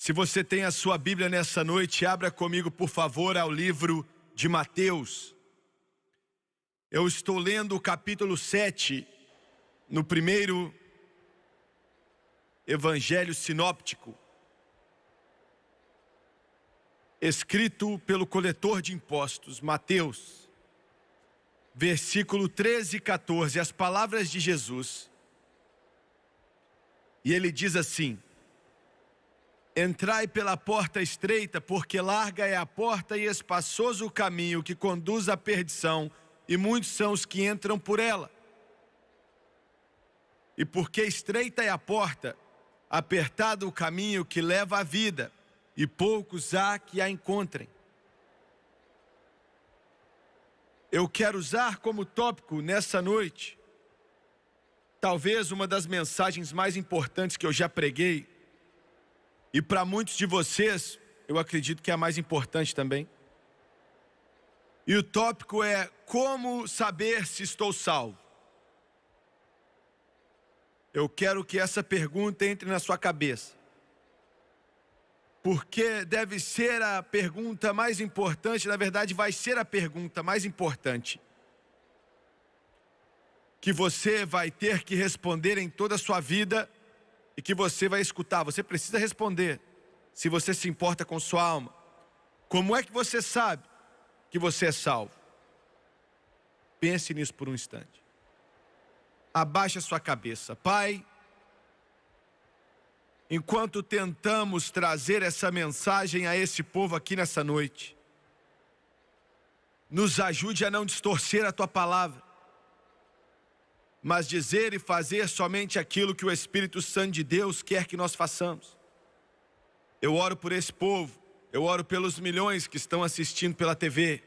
Se você tem a sua Bíblia nessa noite, abra comigo, por favor, ao livro de Mateus. Eu estou lendo o capítulo 7, no primeiro evangelho sinóptico, escrito pelo coletor de impostos, Mateus, versículo 13 e 14, as palavras de Jesus. E ele diz assim: entrai pela porta estreita, porque larga é a porta e espaçoso o caminho que conduz à perdição, e muitos são os que entram por ela. E porque estreita é a porta, apertado o caminho que leva à vida, e poucos há que a encontrem. Eu quero usar como tópico nessa noite, talvez uma das mensagens mais importantes que eu já preguei, e para muitos de vocês, eu acredito que é a mais importante também. E o tópico é: como saber se estou salvo? Eu quero que essa pergunta entre na sua cabeça, porque deve ser a pergunta mais importante, na verdade vai ser a pergunta mais importante que você vai ter que responder em toda a sua vida e que você vai escutar. Você precisa responder, se você se importa com sua alma. Como é que você sabe que você é salvo? Pense nisso por um instante. Abaixe a sua cabeça. Pai, enquanto tentamos trazer essa mensagem a esse povo aqui nessa noite, nos ajude a não distorcer a Tua palavra, mas dizer e fazer somente aquilo que o Espírito Santo de Deus quer que nós façamos. Eu oro por esse povo, eu oro pelos milhões que estão assistindo pela TV,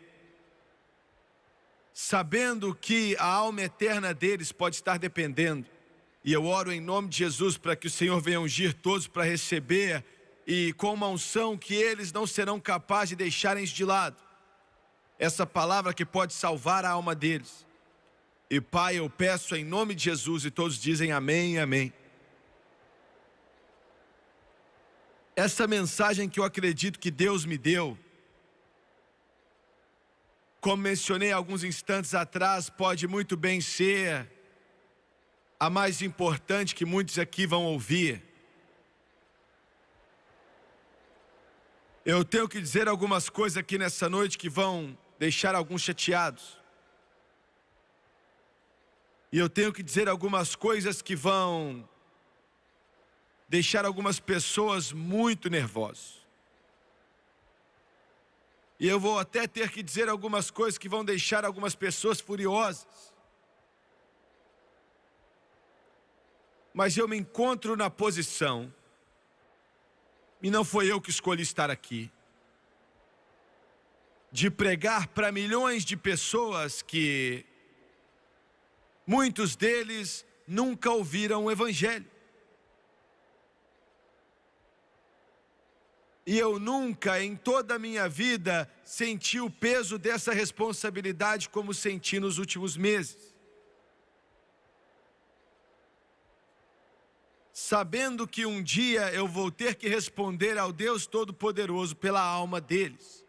sabendo que a alma eterna deles pode estar dependendo. E eu oro em nome de Jesus para que o Senhor venha ungir todos para receber, e com uma unção que eles não serão capazes de deixarem de lado, essa palavra que pode salvar a alma deles. E Pai, eu peço em nome de Jesus, e todos dizem amém e amém. Essa mensagem que eu acredito que Deus me deu, como mencionei alguns instantes atrás, pode muito bem ser a mais importante que muitos aqui vão ouvir. Eu tenho que dizer algumas coisas aqui nessa noite que vão deixar alguns chateados. E eu tenho que dizer algumas coisas que vão deixar algumas pessoas muito nervosas. E eu vou até ter que dizer algumas coisas que vão deixar algumas pessoas furiosas. Mas eu me encontro na posição, e não foi eu que escolhi estar aqui, de pregar para milhões de pessoas que muitos deles nunca ouviram o Evangelho. E eu nunca, em toda a minha vida, senti o peso dessa responsabilidade como senti nos últimos meses. Sabendo que um dia eu vou ter que responder ao Deus Todo-Poderoso pela alma deles.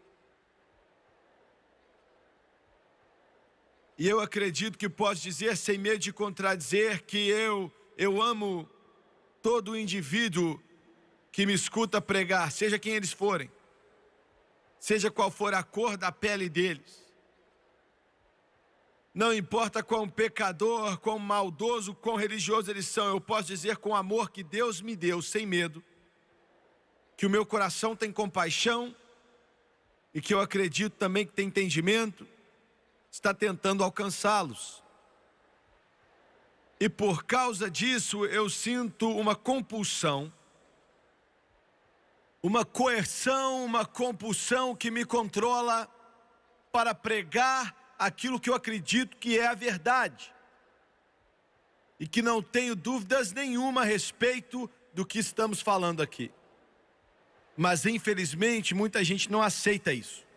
E eu acredito que posso dizer, sem medo de contradizer, que eu amo todo indivíduo que me escuta pregar, seja quem eles forem, seja qual for a cor da pele deles. Não importa quão pecador, quão maldoso, quão religioso eles são, eu posso dizer com amor que Deus me deu, sem medo, que o meu coração tem compaixão e que eu acredito também que tem entendimento, está tentando alcançá-los. E por causa disso eu sinto uma compulsão, uma coerção, uma compulsão que me controla para pregar aquilo que eu acredito que é a verdade. E que não tenho dúvidas nenhuma a respeito do que estamos falando aqui. Mas infelizmente muita gente não aceita isso.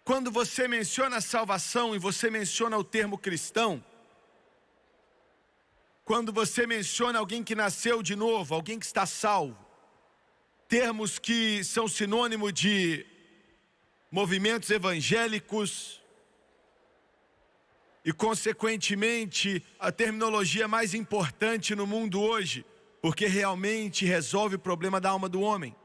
Quando você menciona a salvação e você menciona o termo cristão, quando você menciona alguém que nasceu de novo, alguém que está salvo, termos que são sinônimo de movimentos evangélicos e, consequentemente, a terminologia mais importante no mundo hoje, porque realmente resolve o problema da alma do homem.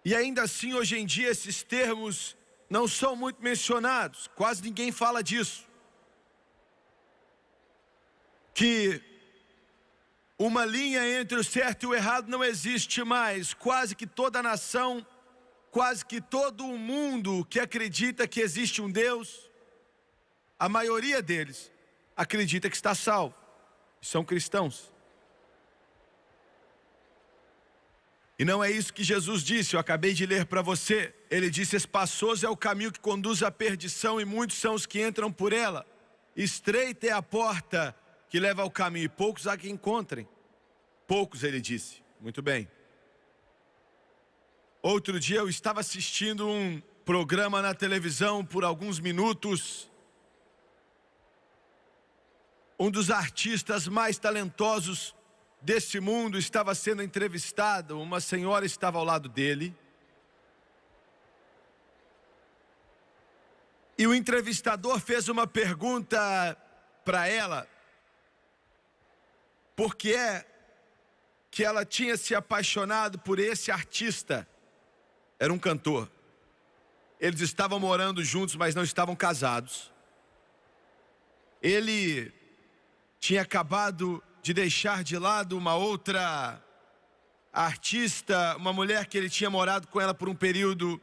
E ainda assim, hoje em dia, esses termos não são muito mencionados, quase ninguém fala disso. Que uma linha entre o certo e o errado não existe mais. Quase que toda a nação, quase que todo o mundo que acredita que existe um Deus, a maioria deles acredita que está salvo, são cristãos. E não é isso que Jesus disse, eu acabei de ler para você. Ele disse: espaçoso é o caminho que conduz à perdição e muitos são os que entram por ela. Estreita é a porta que leva ao caminho e poucos há que encontrem. Poucos, ele disse. Muito bem. Outro dia eu estava assistindo um programa na televisão por alguns minutos. Um dos artistas mais talentosos desse mundo estava sendo entrevistado. Uma senhora estava ao lado dele. E o entrevistador fez uma pergunta para ela. Por que é que ela tinha se apaixonado por esse artista? Era um cantor. Eles estavam morando juntos, mas não estavam casados. Ele tinha acabado de deixar de lado uma outra artista, uma mulher que ele tinha morado com ela por um período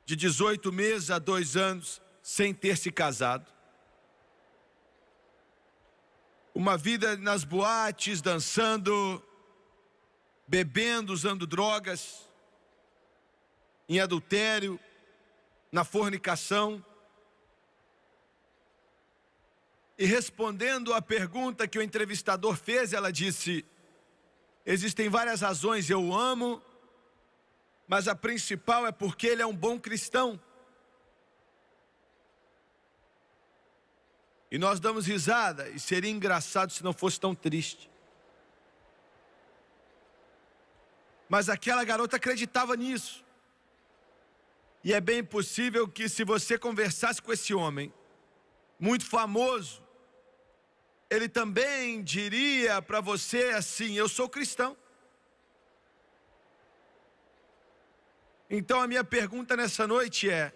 de 18 meses a 2 anos, sem ter se casado. Uma vida nas boates, dançando, bebendo, usando drogas, em adultério, na fornicação. E respondendo à pergunta que o entrevistador fez, ela disse: existem várias razões, eu o amo, mas a principal é porque ele é um bom cristão. E nós damos risada, e seria engraçado se não fosse tão triste. Mas aquela garota acreditava nisso. E é bem possível que, se você conversasse com esse homem, muito famoso, ele também diria para você assim: eu sou cristão. Então a minha pergunta nessa noite é: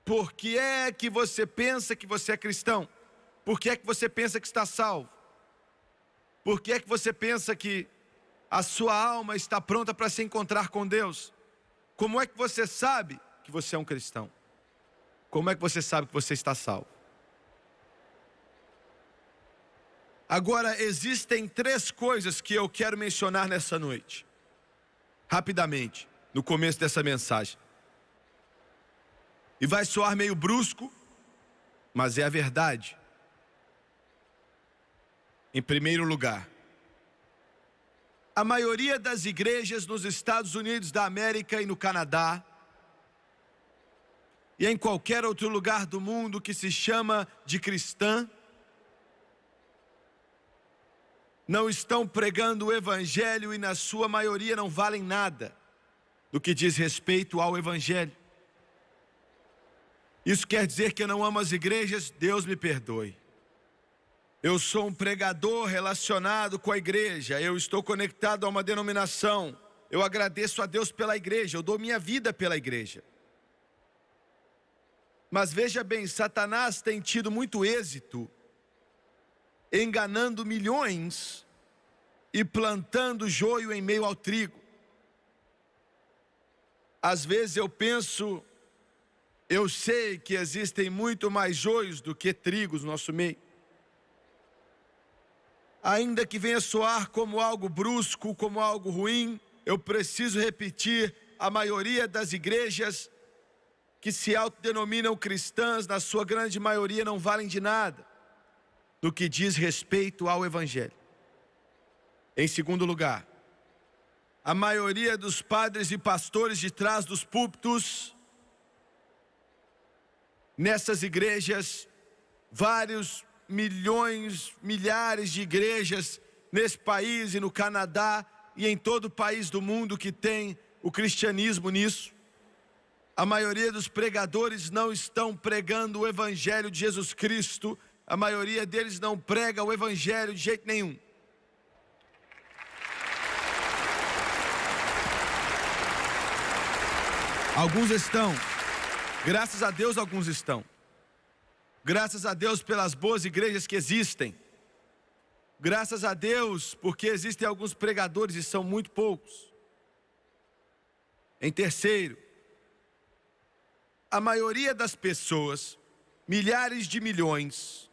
por que é que você pensa que você é cristão? Por que é que você pensa que está salvo? Por que é que você pensa que a sua alma está pronta para se encontrar com Deus? Como é que você sabe que você é um cristão? Como é que você sabe que você está salvo? Agora, existem 3 coisas que eu quero mencionar nessa noite, rapidamente, no começo dessa mensagem. E vai soar meio brusco, mas é a verdade. Em primeiro lugar, a maioria das igrejas nos Estados Unidos da América e no Canadá, e em qualquer outro lugar do mundo que se chama de cristã, não estão pregando o Evangelho e, na sua maioria, não valem nada do que diz respeito ao Evangelho. Isso quer dizer que eu não amo as igrejas? Deus me perdoe. Eu sou um pregador relacionado com a igreja, eu estou conectado a uma denominação, eu agradeço a Deus pela igreja, eu dou minha vida pela igreja. Mas veja bem, Satanás tem tido muito êxito enganando milhões e plantando joio em meio ao trigo. Às vezes eu penso, eu sei que existem muito mais joios do que trigos no nosso meio. Ainda que venha soar como algo brusco, como algo ruim, eu preciso repetir: a maioria das igrejas que se autodenominam cristãs, na sua grande maioria, não valem de nada no que diz respeito ao Evangelho. Em segundo lugar, a maioria dos padres e pastores de trás dos púlpitos, nessas igrejas, vários milhões, milhares de igrejas nesse país e no Canadá e em todo o país do mundo que tem o cristianismo nisso. A maioria dos pregadores não estão pregando o evangelho de Jesus Cristo. A maioria deles não prega o evangelho de jeito nenhum. Alguns estão. Graças a Deus, alguns estão. Graças a Deus pelas boas igrejas que existem. Graças a Deus porque existem alguns pregadores e são muito poucos. Em terceiro, a maioria das pessoas, milhares de milhões,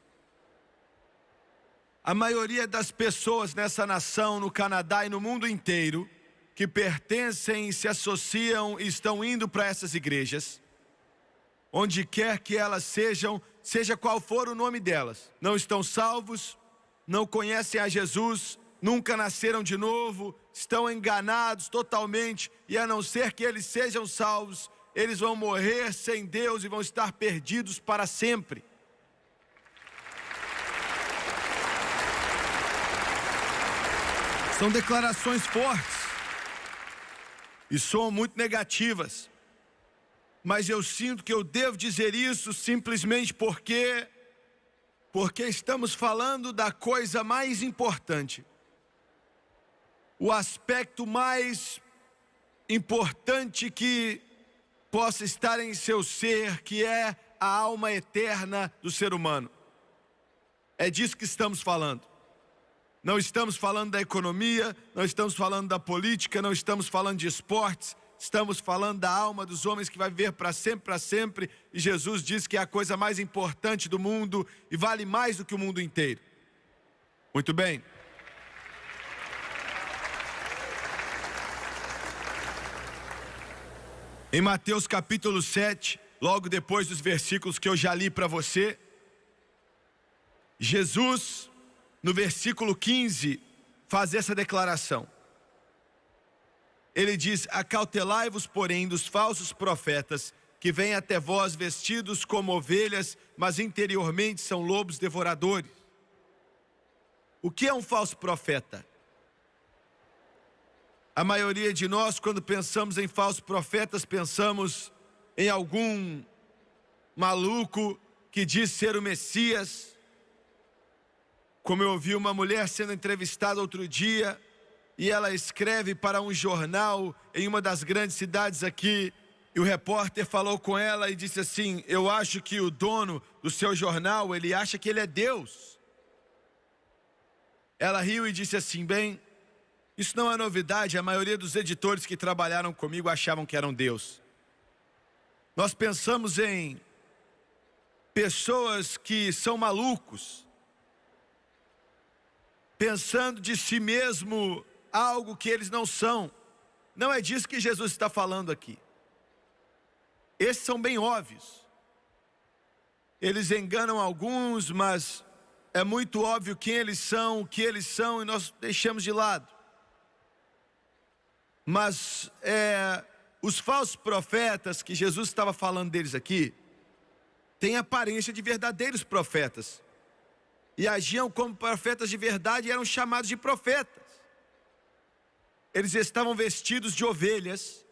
a maioria das pessoas nessa nação, no Canadá e no mundo inteiro, que pertencem, se associam e estão indo para essas igrejas, onde quer que elas sejam, seja qual for o nome delas, não estão salvos, não conhecem a Jesus, nunca nasceram de novo, estão enganados totalmente, e a não ser que eles sejam salvos, eles vão morrer sem Deus e vão estar perdidos para sempre. São declarações fortes e soam muito negativas, mas eu sinto que eu devo dizer isso simplesmente porque estamos falando da coisa mais importante, o aspecto mais importante que possa estar em seu ser, que é a alma eterna do ser humano. É disso que estamos falando. Não estamos falando da economia, não estamos falando da política, não estamos falando de esportes, estamos falando da alma dos homens que vai viver para sempre, e Jesus diz que é a coisa mais importante do mundo e vale mais do que o mundo inteiro. Muito bem. Em Mateus capítulo 7, logo depois dos versículos que eu já li para você, Jesus, no versículo 15, faz essa declaração. Ele diz: acautelai-vos, porém, dos falsos profetas, que vêm até vós vestidos como ovelhas, mas interiormente são lobos devoradores. O que é um falso profeta? A maioria de nós, quando pensamos em falsos profetas, pensamos em algum maluco que diz ser o Messias. Como eu ouvi uma mulher sendo entrevistada outro dia, e ela escreve para um jornal em uma das grandes cidades aqui, e o repórter falou com ela e disse assim: eu acho que o dono do seu jornal, ele acha que ele é Deus. Ela riu e disse assim: bem, isso não é novidade, a maioria dos editores que trabalharam comigo achavam que eram Deus. Nós pensamos em pessoas que são malucos, pensando de si mesmo algo que eles não são. Não é disso que Jesus está falando aqui. Esses são bem óbvios. Eles enganam alguns, mas é muito óbvio quem eles são, o que eles são, e nós deixamos de lado. Mas os falsos profetas que Jesus estava falando deles aqui, têm aparência de verdadeiros profetas, e agiam como profetas de verdade e eram chamados de profetas. Eles estavam vestidos de ovelhas,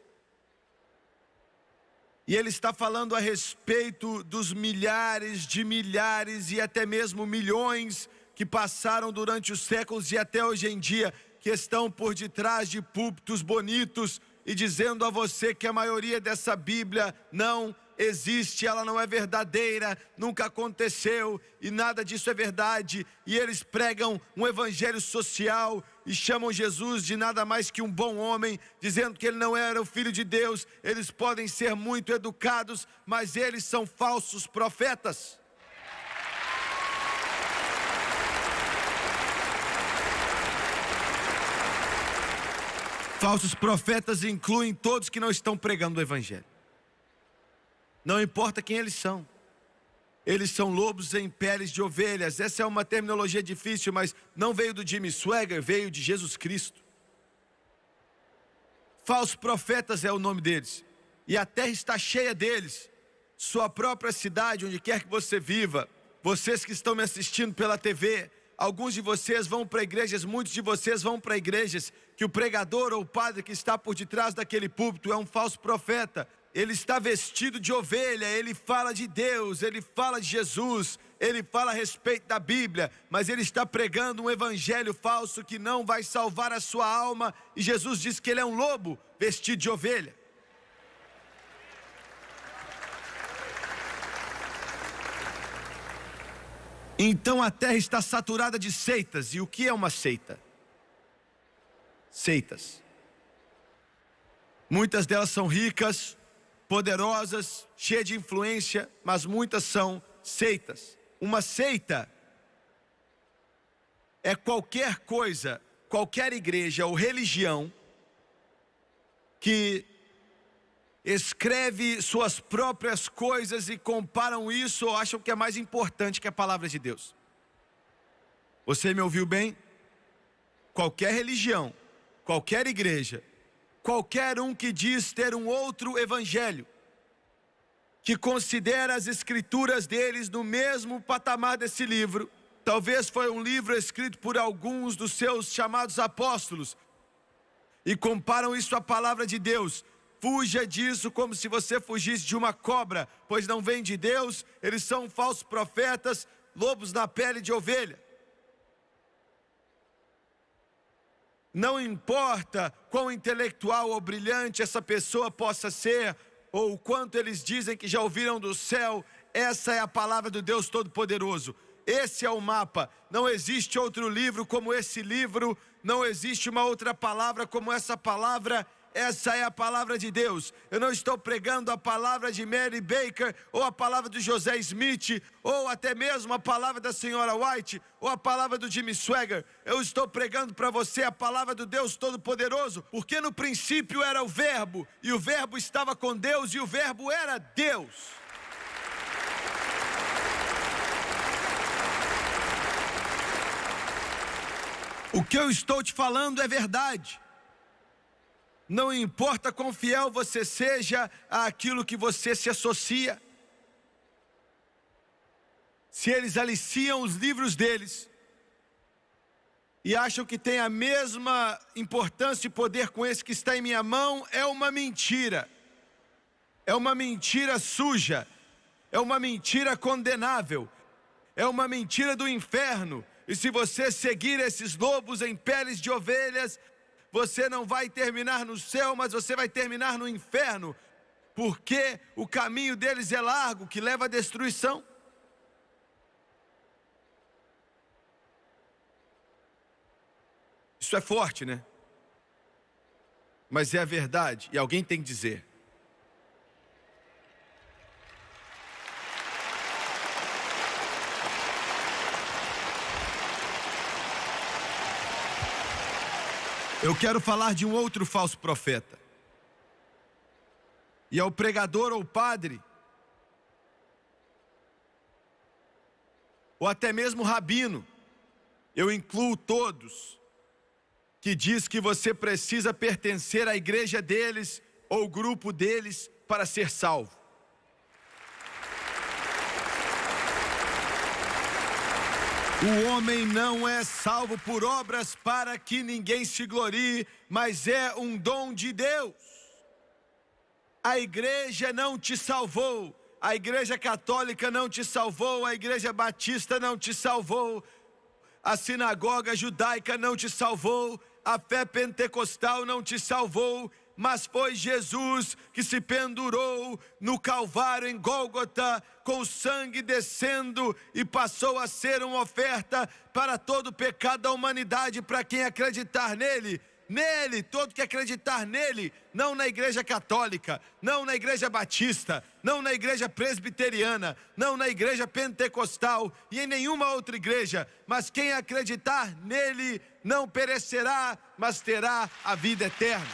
e ele está falando a respeito dos milhares de milhares e até mesmo milhões que passaram durante os séculos e até hoje em dia, que estão por detrás de púlpitos bonitos e dizendo a você que a maioria dessa Bíblia não existe, ela não é verdadeira, nunca aconteceu e nada disso é verdade. E eles pregam um evangelho social e chamam Jesus de nada mais que um bom homem, dizendo que ele não era o Filho de Deus. Eles podem ser muito educados, mas eles são falsos profetas. Falsos profetas incluem todos que não estão pregando o evangelho. Não importa quem eles são lobos em peles de ovelhas. Essa é uma terminologia difícil, mas não veio do Jimmy Swaggart, veio de Jesus Cristo. Falsos profetas é o nome deles, e a terra está cheia deles. Sua própria cidade, onde quer que você viva, Vocês que estão me assistindo pela TV, alguns de vocês vão para igrejas, muitos de vocês vão para igrejas que o pregador ou o padre que está por detrás daquele púlpito é um falso profeta. Ele está vestido de ovelha, ele fala de Deus, ele fala de Jesus, ele fala a respeito da Bíblia, mas ele está pregando um evangelho falso que não vai salvar a sua alma, e Jesus diz que ele é um lobo vestido de ovelha. Então a terra está saturada de seitas. E o que é uma seita? Seitas. Muitas delas são ricas, poderosas, cheias de influência, mas muitas são seitas. Uma seita é qualquer coisa, qualquer igreja ou religião que escreve suas próprias coisas e comparam isso ou acham que é mais importante que a palavra de Deus. Você me ouviu bem? Qualquer religião, qualquer igreja, qualquer um que diz ter um outro evangelho, que considera as escrituras deles no mesmo patamar desse livro, talvez foi um livro escrito por alguns dos seus chamados apóstolos, e comparam isso à palavra de Deus. Fuja disso como se você fugisse de uma cobra, pois não vem de Deus, eles são falsos profetas, lobos na pele de ovelha. Não importa quão intelectual ou brilhante essa pessoa possa ser, ou o quanto eles dizem que já ouviram do céu, essa é a palavra do Deus Todo-Poderoso. Esse é o mapa. Não existe outro livro como esse livro, não existe uma outra palavra como essa palavra. Essa é a palavra de Deus. Eu não estou pregando a palavra de Mary Baker, ou a palavra do José Smith, ou até mesmo a palavra da senhora White, ou a palavra do Jimmy Swaggart. Eu estou pregando para você a palavra do Deus Todo-Poderoso, porque no princípio era o Verbo, e o Verbo estava com Deus, e o Verbo era Deus. O que eu estou te falando é verdade. Não importa quão fiel você seja àquilo que você se associa. Se eles aliciam os livros deles e acham que tem a mesma importância e poder com esse que está em minha mão, é uma mentira. É uma mentira suja. É uma mentira condenável. É uma mentira do inferno. E se você seguir esses lobos em peles de ovelhas, você não vai terminar no céu, mas você vai terminar no inferno, porque o caminho deles é largo, que leva à destruição. Isso é forte, né? Mas é a verdade, e alguém tem que dizer. Eu quero falar de um outro falso profeta. E é o pregador ou o padre, ou até mesmo o rabino, eu incluo todos, que diz que você precisa pertencer à igreja deles ou grupo deles para ser salvo. O homem não é salvo por obras para que ninguém se glorie, mas é um dom de Deus. A igreja não te salvou, a igreja católica não te salvou, a igreja batista não te salvou, a sinagoga judaica não te salvou, a fé pentecostal não te salvou, mas foi Jesus que se pendurou no Calvário em Gólgota, com o sangue descendo, e passou a ser uma oferta para todo o pecado da humanidade, para quem acreditar nele. Nele, todo que acreditar nele, não na igreja católica, não na igreja batista, não na igreja presbiteriana, não na igreja pentecostal e em nenhuma outra igreja, mas quem acreditar nele não perecerá, mas terá a vida eterna.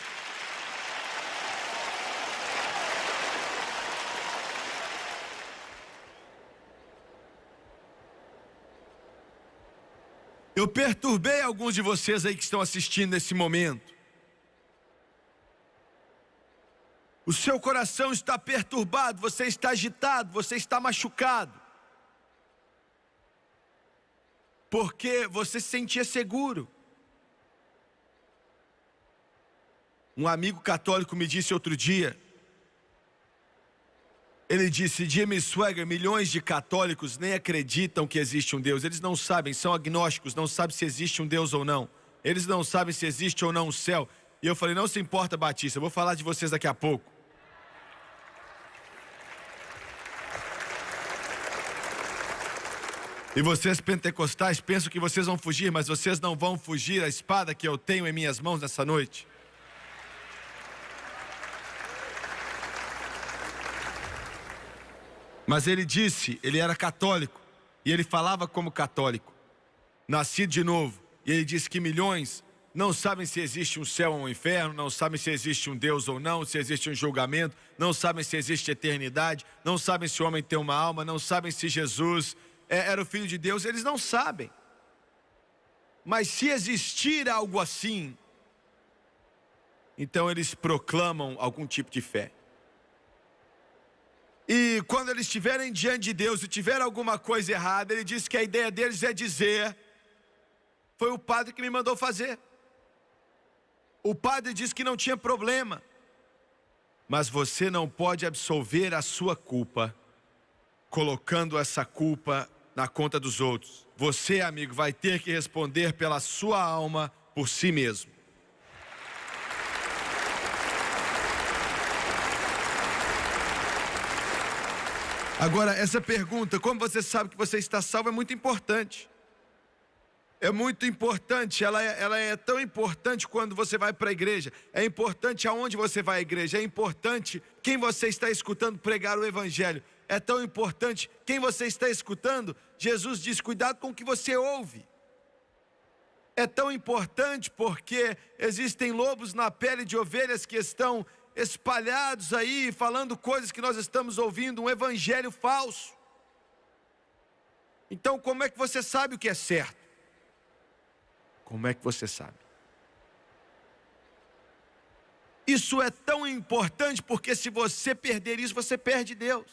Eu perturbei alguns de vocês aí que estão assistindo nesse momento. O seu coração está perturbado, você está agitado, você está machucado. porque você se sentia seguro. Um amigo católico me disse outro dia, ele disse: Jimmy Swaggart, milhões de católicos nem acreditam que existe um Deus. Eles não sabem, são agnósticos, não sabem se existe um Deus ou não. Eles não sabem se existe ou não o céu. E eu falei: não se importa, Batista, eu vou falar de vocês daqui a pouco. E vocês pentecostais pensam que vocês vão fugir, mas vocês não vão fugir a espada que eu tenho em minhas mãos nessa noite. Mas ele disse, ele era católico, e ele falava como católico, nascido de novo. E ele disse que milhões não sabem se existe um céu ou um inferno, não sabem se existe um Deus ou não, se existe um julgamento, não sabem se existe eternidade, não sabem se o homem tem uma alma, não sabem se Jesus era o Filho de Deus, eles não sabem. Mas se existir algo assim, então eles proclamam algum tipo de fé. E quando eles estiverem diante de Deus e tiver alguma coisa errada, ele diz que a ideia deles é dizer: foi o padre que me mandou fazer. O padre disse que não tinha problema. Mas você não pode absolver a sua culpa colocando essa culpa na conta dos outros. Você, amigo, vai ter que responder pela sua alma por si mesmo. Agora, essa pergunta, como você sabe que você está salvo, é muito importante. É muito importante, ela é tão importante quando você vai para a igreja. É importante aonde você vai à igreja. É importante quem você está escutando pregar o evangelho. É tão importante quem você está escutando. Jesus diz: cuidado com o que você ouve. É tão importante porque existem lobos na pele de ovelhas que estão espalhados aí, falando coisas que nós estamos ouvindo, um evangelho falso. Então, como é que você sabe o que é certo? Como é que você sabe? Isso é tão importante porque se você perder isso, você perde Deus.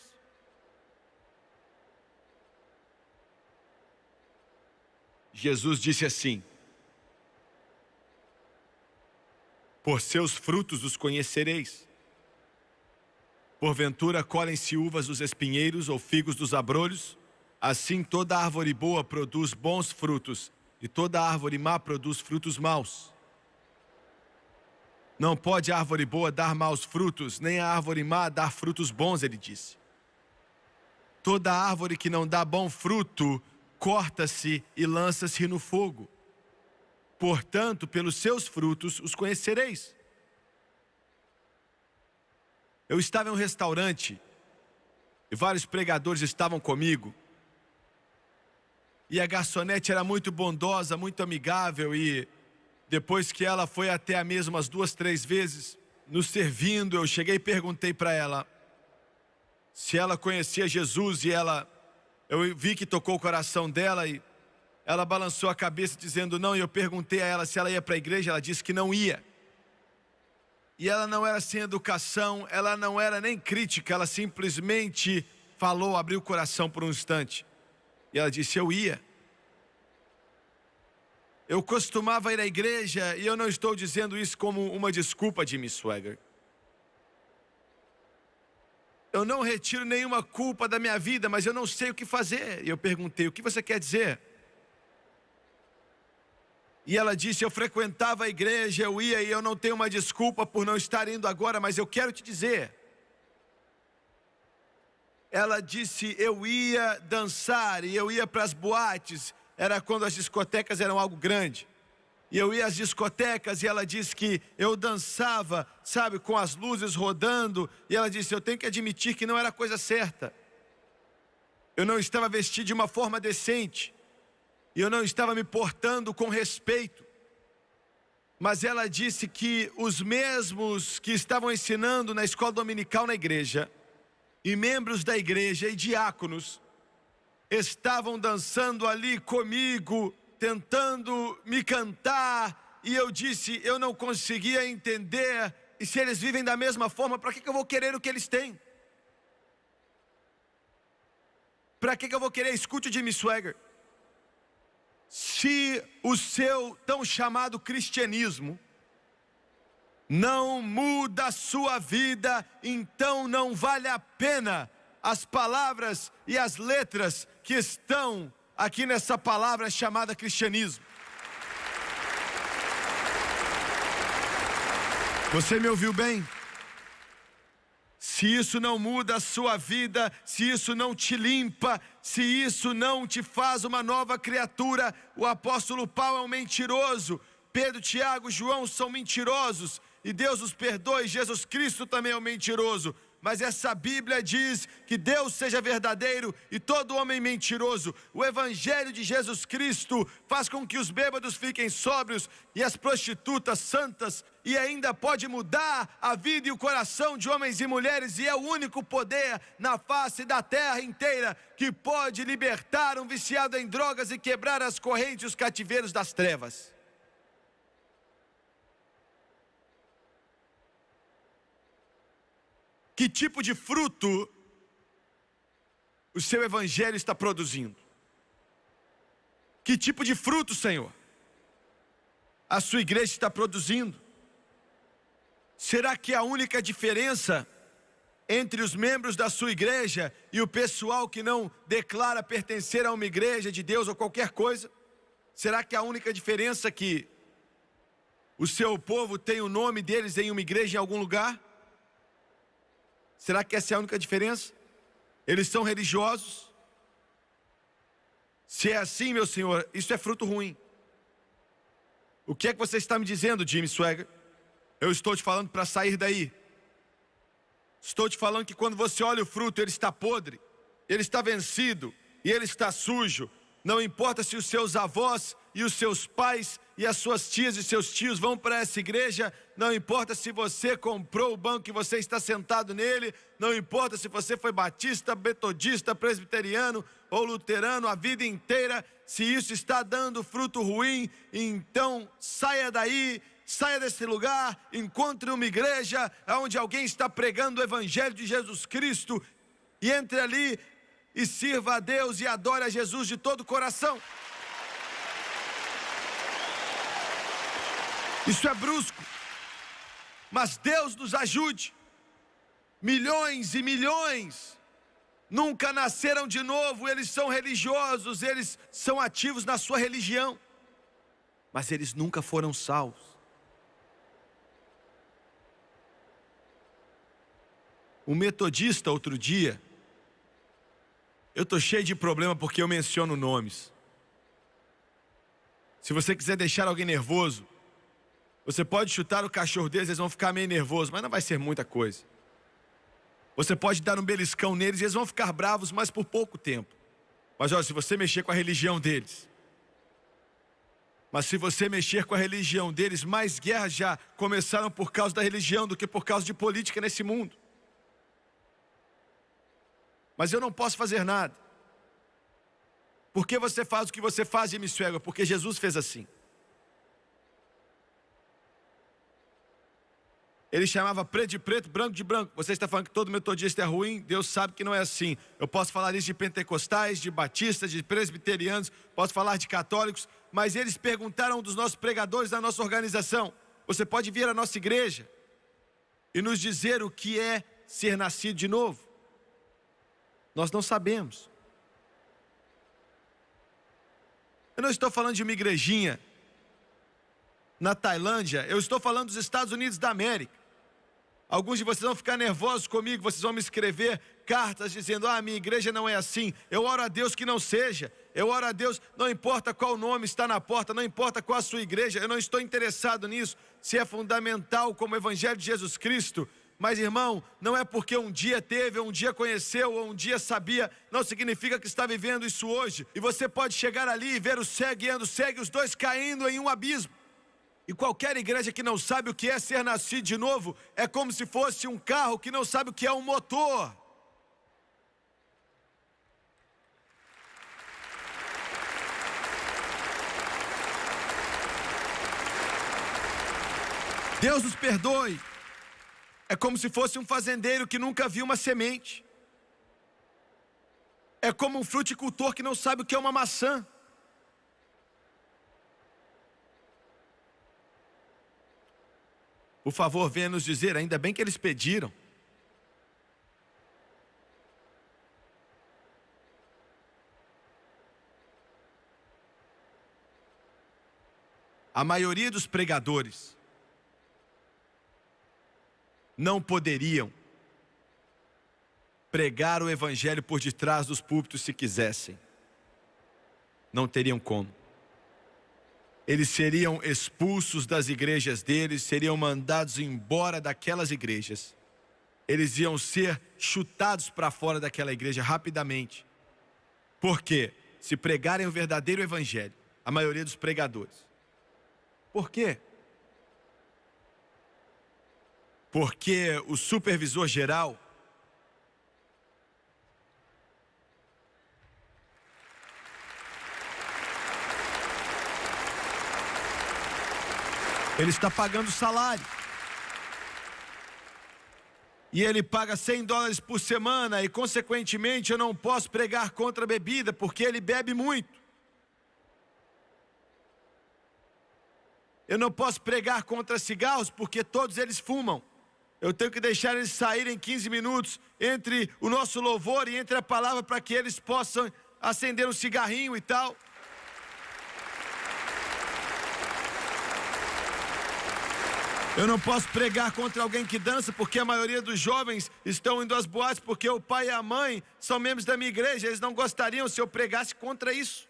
Jesus disse assim: por seus frutos os conhecereis. Porventura colhem-se uvas dos espinheiros ou figos dos abrolhos? Assim toda árvore boa produz bons frutos, e toda árvore má produz frutos maus. Não pode a árvore boa dar maus frutos, nem a árvore má dar frutos bons, ele disse. Toda árvore que não dá bom fruto, corta-se e lança-se no fogo. Portanto, pelos seus frutos os conhecereis. Eu estava em um restaurante, e vários pregadores estavam comigo. E a garçonete era muito bondosa, muito amigável, e depois que ela foi até a mesa umas 2, 3 vezes, nos servindo, eu cheguei e perguntei para ela se ela conhecia Jesus, e eu vi que tocou o coração dela, e ela balançou a cabeça dizendo não, e eu perguntei a ela se ela ia para a igreja, ela disse que não ia. E ela não era sem educação, ela não era nem crítica, ela simplesmente falou, abriu o coração por um instante. E ela disse: eu ia. Eu costumava ir à igreja, e eu não estou dizendo isso como uma desculpa, Jimmy Swaggart. Eu não retiro nenhuma culpa da minha vida, mas eu não sei o que fazer. E eu perguntei: o que você quer dizer? E ela disse: eu frequentava a igreja, eu ia, e eu não tenho uma desculpa por não estar indo agora, mas eu quero te dizer. Ela disse: eu ia dançar, e eu ia para as boates, era quando as discotecas eram algo grande. E eu ia às discotecas, e ela disse que eu dançava, sabe, com as luzes rodando, e ela disse: eu tenho que admitir que não era a coisa certa. Eu não estava vestido de uma forma decente, e eu não estava me portando com respeito. Mas ela disse que os mesmos que estavam ensinando na escola dominical na igreja, e membros da igreja e diáconos, estavam dançando ali comigo, tentando me cantar, e eu disse: eu não conseguia entender, e se eles vivem da mesma forma, para que eu vou querer o que eles têm? Para que eu vou querer? Escute o Jimmy Swaggart. Se o seu tão chamado cristianismo não muda a sua vida, então não vale a pena as palavras e as letras que estão aqui nessa palavra chamada cristianismo. Você me ouviu bem? Se isso não muda a sua vida, se isso não te limpa, se isso não te faz uma nova criatura, o apóstolo Paulo é um mentiroso, Pedro, Tiago, João são mentirosos, e Deus os perdoe, Jesus Cristo também é um mentiroso. Mas essa Bíblia diz que Deus seja verdadeiro e todo homem mentiroso. O Evangelho de Jesus Cristo faz com que os bêbados fiquem sóbrios e as prostitutas santas, e ainda pode mudar a vida e o coração de homens e mulheres, e é o único poder na face da terra inteira que pode libertar um viciado em drogas e quebrar as correntes e os cativeiros das trevas. Que tipo de fruto o seu evangelho está produzindo? Que tipo de fruto, Senhor, a sua igreja está produzindo? Será que a única diferença entre os membros da sua igreja e o pessoal que não declara pertencer a uma igreja de Deus ou qualquer coisa? Será que a única diferença é que o seu povo tem o nome deles em uma igreja em algum lugar? Será que essa é a única diferença? Eles são religiosos? Se é assim, meu Senhor, isso é fruto ruim. O que é que você está me dizendo, Jimmy Swaggart? Eu estou te falando para sair daí. Estou te falando que quando você olha o fruto, ele está podre, ele está vencido e ele está sujo. Não importa se os seus avós e os seus pais e as suas tias e seus tios vão para essa igreja, não importa se você comprou o banco que você está sentado nele, não importa se você foi batista, metodista, presbiteriano ou luterano a vida inteira, se isso está dando fruto ruim, então saia daí, saia desse lugar, encontre uma igreja onde alguém está pregando o evangelho de Jesus Cristo e entre ali e sirva a Deus e adore a Jesus de todo o coração. Isso é brusco, mas Deus nos ajude. Milhões e milhões nunca nasceram de novo, eles são religiosos, eles são ativos na sua religião, mas eles nunca foram salvos. Um metodista outro dia, eu estou cheio de problema porque eu menciono nomes. Se você quiser deixar alguém nervoso, você pode chutar o cachorro deles, eles vão ficar meio nervosos, mas não vai ser muita coisa. Você pode dar um beliscão neles, eles vão ficar bravos, mas por pouco tempo. Mas olha, se você mexer com a religião deles, mais guerras já começaram por causa da religião do que por causa de política nesse mundo. Mas eu não posso fazer nada. Por que você faz o que você faz, Jimmy Swaggart? Porque Jesus fez assim. Ele chamava preto de preto, branco de branco. Você está falando que todo metodista é ruim? Deus sabe que não é assim. Eu posso falar isso de pentecostais, de batistas, de presbiterianos, posso falar de católicos, mas eles perguntaram a um dos nossos pregadores da nossa organização: você pode vir à nossa igreja e nos dizer o que é ser nascido de novo? Nós não sabemos. Eu não estou falando de uma igrejinha na Tailândia, eu estou falando dos Estados Unidos da América. Alguns de vocês vão ficar nervosos comigo, vocês vão me escrever cartas dizendo: minha igreja não é assim. Eu oro a Deus que não seja. Eu oro a Deus, não importa qual nome está na porta, não importa qual a sua igreja, eu não estou interessado nisso, se é fundamental como o Evangelho de Jesus Cristo. Mas, irmão, não é porque um dia teve, ou um dia conheceu, ou um dia sabia, não significa que está vivendo isso hoje. E você pode chegar ali e ver o cego guiando o cego, os dois caindo em um abismo. E qualquer igreja que não sabe o que é ser nascido de novo, é como se fosse um carro que não sabe o que é um motor. Deus nos perdoe. É como se fosse um fazendeiro que nunca viu uma semente. É como um fruticultor que não sabe o que é uma maçã. Por favor, venha nos dizer, ainda bem que eles pediram. A maioria dos pregadores não poderiam pregar o evangelho por detrás dos púlpitos se quisessem. Não teriam como. Eles seriam expulsos das igrejas deles, seriam mandados embora daquelas igrejas. Eles iam ser chutados para fora daquela igreja rapidamente. Por quê? Se pregarem o verdadeiro evangelho, a maioria dos pregadores. Por quê? Porque o supervisor geral ele está pagando salário. E ele paga $100 por semana e, consequentemente, eu não posso pregar contra a bebida, porque ele bebe muito. Eu não posso pregar contra cigarros, porque todos eles fumam. Eu tenho que deixar eles saírem 15 minutos entre o nosso louvor e entre a palavra para que eles possam acender um cigarrinho e tal. Eu não posso pregar contra alguém que dança, porque a maioria dos jovens estão indo às boates, porque o pai e a mãe são membros da minha igreja. Eles não gostariam se eu pregasse contra isso.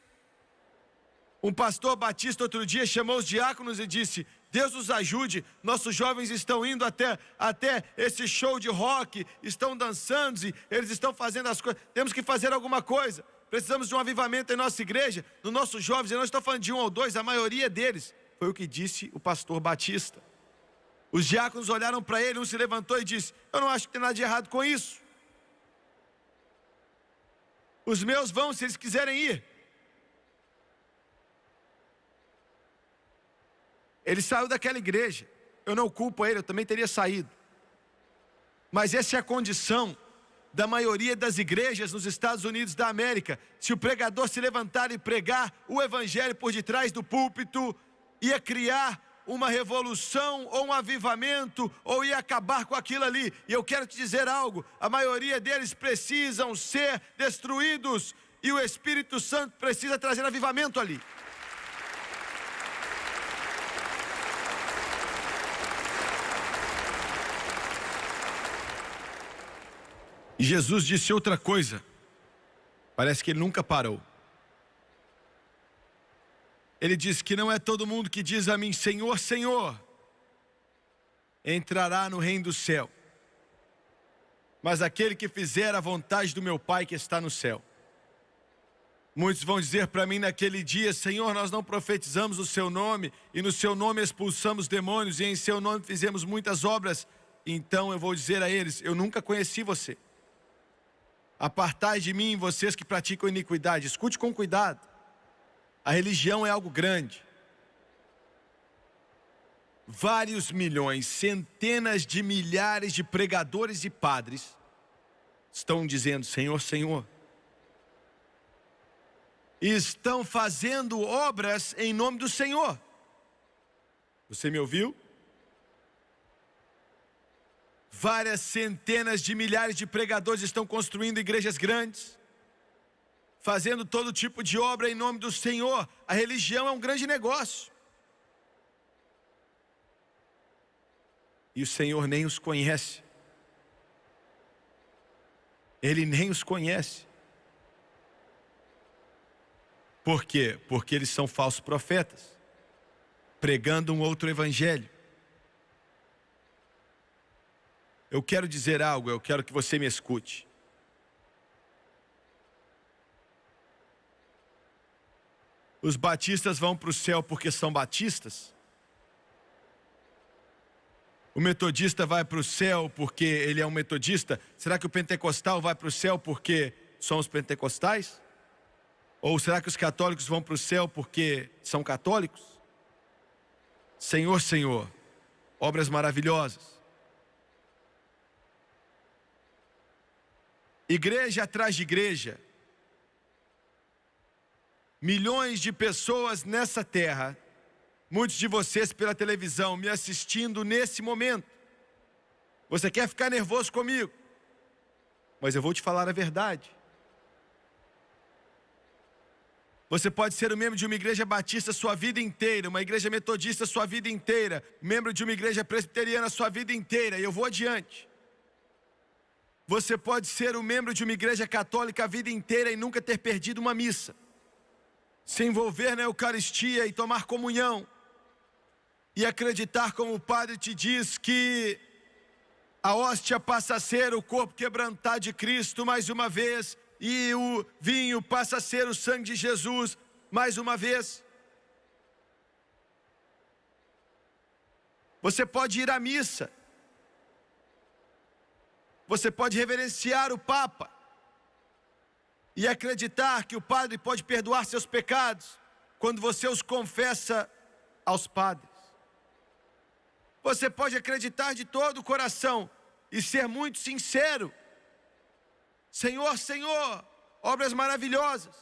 Um pastor batista outro dia chamou os diáconos e disse: Deus nos ajude, nossos jovens estão indo até esse show de rock, estão dançando e eles estão fazendo as coisas. Temos que fazer alguma coisa. Precisamos de um avivamento em nossa igreja, nos nossos jovens. Eu não estou falando de um ou dois, a maioria deles. Foi o que disse o pastor batista. Os diáconos olharam para ele, um se levantou e disse: eu não acho que tem nada de errado com isso. Os meus vão se eles quiserem ir. Ele saiu daquela igreja. Eu não culpo ele, eu também teria saído. Mas essa é a condição da maioria das igrejas nos Estados Unidos da América. Se o pregador se levantar e pregar o evangelho por detrás do púlpito, ia criar uma revolução ou um avivamento, ou ia acabar com aquilo ali. E eu quero te dizer algo: a maioria deles precisam ser destruídos, e o Espírito Santo precisa trazer avivamento ali. E Jesus disse outra coisa. Parece que ele nunca parou. Ele disse que não é todo mundo que diz a mim: Senhor, Senhor, entrará no reino do céu, mas aquele que fizer a vontade do meu Pai que está no céu. Muitos vão dizer para mim naquele dia: Senhor, nós não profetizamos o seu nome, e no seu nome expulsamos demônios, e em seu nome fizemos muitas obras. Então eu vou dizer a eles: eu nunca conheci você. Apartai de mim, vocês que praticam iniquidade. Escute com cuidado. A religião é algo grande. Vários milhões, centenas de milhares de pregadores e padres estão dizendo: Senhor, Senhor. E estão fazendo obras em nome do Senhor. Você me ouviu? Várias centenas de milhares de pregadores estão construindo igrejas grandes, fazendo todo tipo de obra em nome do Senhor. A religião é um grande negócio. E o Senhor nem os conhece. Ele nem os conhece. Por quê? Porque eles são falsos profetas, pregando um outro evangelho. Eu quero dizer algo, eu quero que você me escute. Os batistas vão para o céu porque são batistas? O metodista vai para o céu porque ele é um metodista? Será que o pentecostal vai para o céu porque somos pentecostais? Ou será que os católicos vão para o céu porque são católicos? Senhor, Senhor, obras maravilhosas. Igreja atrás de igreja, milhões de pessoas nessa terra Muitos de vocês pela televisão me assistindo nesse momento. Você quer ficar nervoso comigo? Mas eu vou te falar a verdade. Você pode ser um membro de uma igreja batista sua vida inteira, uma igreja metodista sua vida inteira, membro de uma igreja presbiteriana sua vida inteira, e eu vou adiante. Você pode ser um membro de uma igreja católica a vida inteira e nunca ter perdido uma missa. Se envolver na Eucaristia e tomar comunhão. E acreditar como o padre te diz que a hóstia passa a ser o corpo quebrantado de Cristo mais uma vez, e o vinho passa a ser o sangue de Jesus mais uma vez. Você pode ir à missa. Você pode reverenciar o Papa e acreditar que o padre pode perdoar seus pecados quando você os confessa aos padres. Você pode acreditar de todo o coração e ser muito sincero. Senhor, Senhor, obras maravilhosas.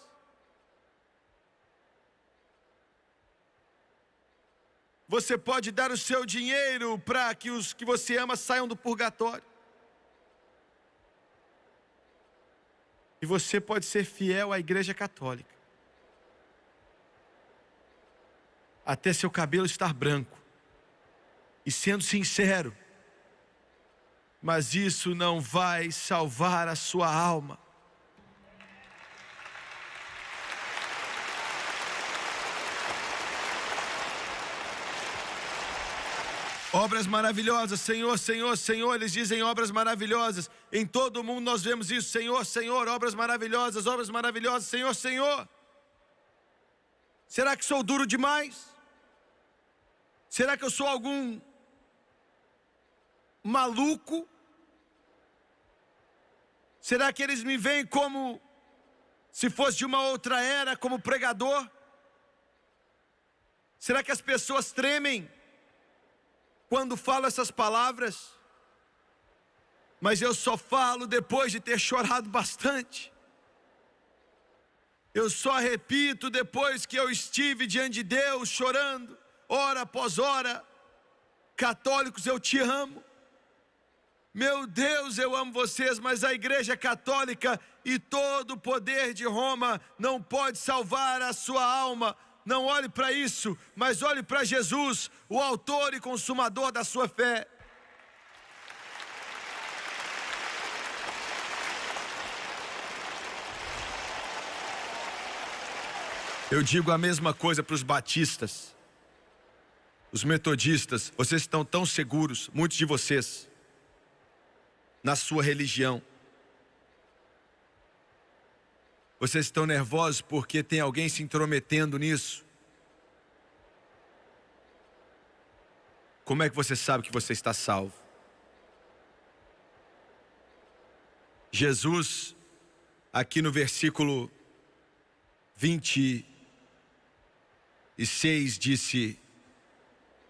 Você pode dar o seu dinheiro para que os que você ama saiam do purgatório. E você pode ser fiel à Igreja Católica. Até seu cabelo estar branco. E sendo sincero, mas isso não vai salvar a sua alma. Obras maravilhosas, Senhor, Senhor, Senhor, eles dizem obras maravilhosas. Em todo o mundo nós vemos isso, Senhor, Senhor, obras maravilhosas, Senhor, Senhor. Será que sou duro demais? Será que eu sou algum maluco? Será que eles me veem como se fosse de uma outra era, como pregador? Será que as pessoas tremem quando falo essas palavras? Mas eu só falo depois de ter chorado bastante. Eu só repito depois que eu estive diante de Deus chorando, hora após hora. Católicos, eu te amo. Meu Deus, eu amo vocês, mas a Igreja Católica e todo o poder de Roma não pode salvar a sua alma. Não olhe para isso, mas olhe para Jesus, o autor e consumador da sua fé. Eu digo a mesma coisa para os batistas, os metodistas. Vocês estão tão seguros, muitos de vocês, na sua religião. Vocês estão nervosos porque tem alguém se intrometendo nisso. Como é que você sabe que você está salvo? Jesus, aqui no versículo 26, disse: